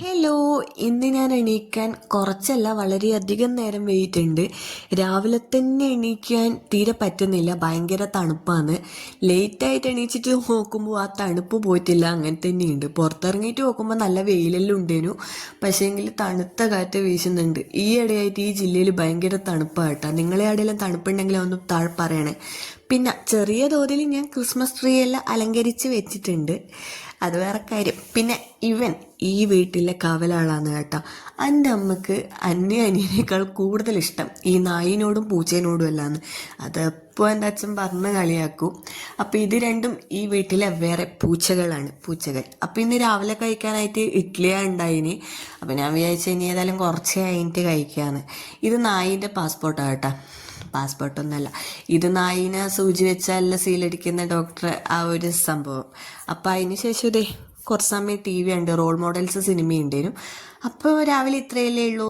Hello, ഇന്ന് ഞാൻ എണീക്കാൻ കുറച്ചല്ല വളരെയധികം നേരം വൈകിട്ടുണ്ട്. രാവിലെ തന്നെ എണീക്കാൻ തീരെ പറ്റുന്നില്ല, ഭയങ്കര തണുപ്പാണ്. ലേറ്റായിട്ട് എണീച്ചിട്ട് നോക്കുമ്പോൾ ആ തണുപ്പ് പോയിട്ടില്ല, അങ്ങനെ തന്നെയുണ്ട്. പുറത്തിറങ്ങിയിട്ട് നോക്കുമ്പോൾ നല്ല വെയിലെല്ലാം ഉണ്ടേനു, പക്ഷേങ്കിൽ തണുത്ത കാറ്റ് വീശുന്നുണ്ട്. ഈ ഇടയായിട്ട് ഈ ജില്ലയിൽ ഭയങ്കര തണുപ്പായിട്ടാ. നിങ്ങളെ ആടെല്ലാം തണുപ്പുണ്ടെങ്കിൽ ഒന്ന് താഴെ പറയണേ. പിന്നെ ചെറിയ തോതിൽ ഞാൻ ക്രിസ്മസ് ട്രീ എല്ലാം അലങ്കരിച്ച് വെച്ചിട്ടുണ്ട്, അത് വേറെ കാര്യം. പിന്നെ ഇവൻ ഈ വീട്ടിലെ കാവലാളാണ് കേട്ടോ. എൻ്റെ അമ്മക്ക് അനിയനേക്കാൾ കൂടുതൽ ഇഷ്ടം ഈ നായിനോടും പൂച്ചേനോടും അല്ലാന്ന്. അതെപ്പോൾ എൻ്റെ അച്ഛൻ പറഞ്ഞ് കളിയാക്കും. അപ്പം ഇത് രണ്ടും ഈ വീട്ടിലെ വേറെ പൂച്ചകൾ. അപ്പം ഇന്ന് രാവിലെ കഴിക്കാനായിട്ട് ഇഡ്ഡലിയാണ് ഉണ്ടായിന്. അപ്പം ഞാൻ വിചാരിച്ചു ഇനി ഏതായാലും കുറച്ച് കഴിഞ്ഞിട്ട് കഴിക്കാന്ന്. ഇത് നായിൻ്റെ പാസ്പോർട്ടാണ് കേട്ടോ, പാസ്പോർട്ടൊന്നുമല്ല. ഇത് നായിനെ സൂചി വെച്ചാൽ സീലടിക്കുന്ന ഡോക്ടർ, ആ ഒരു സംഭവം. അപ്പം അതിന് ശേഷം ഇതേ കുറച്ച് സമയം ടി വി ഉണ്ട്, റോൾ മോഡൽസ് സിനിമയുണ്ടേനും. അപ്പോൾ രാവിലെ ഇത്രയല്ലേ ഉള്ളൂ.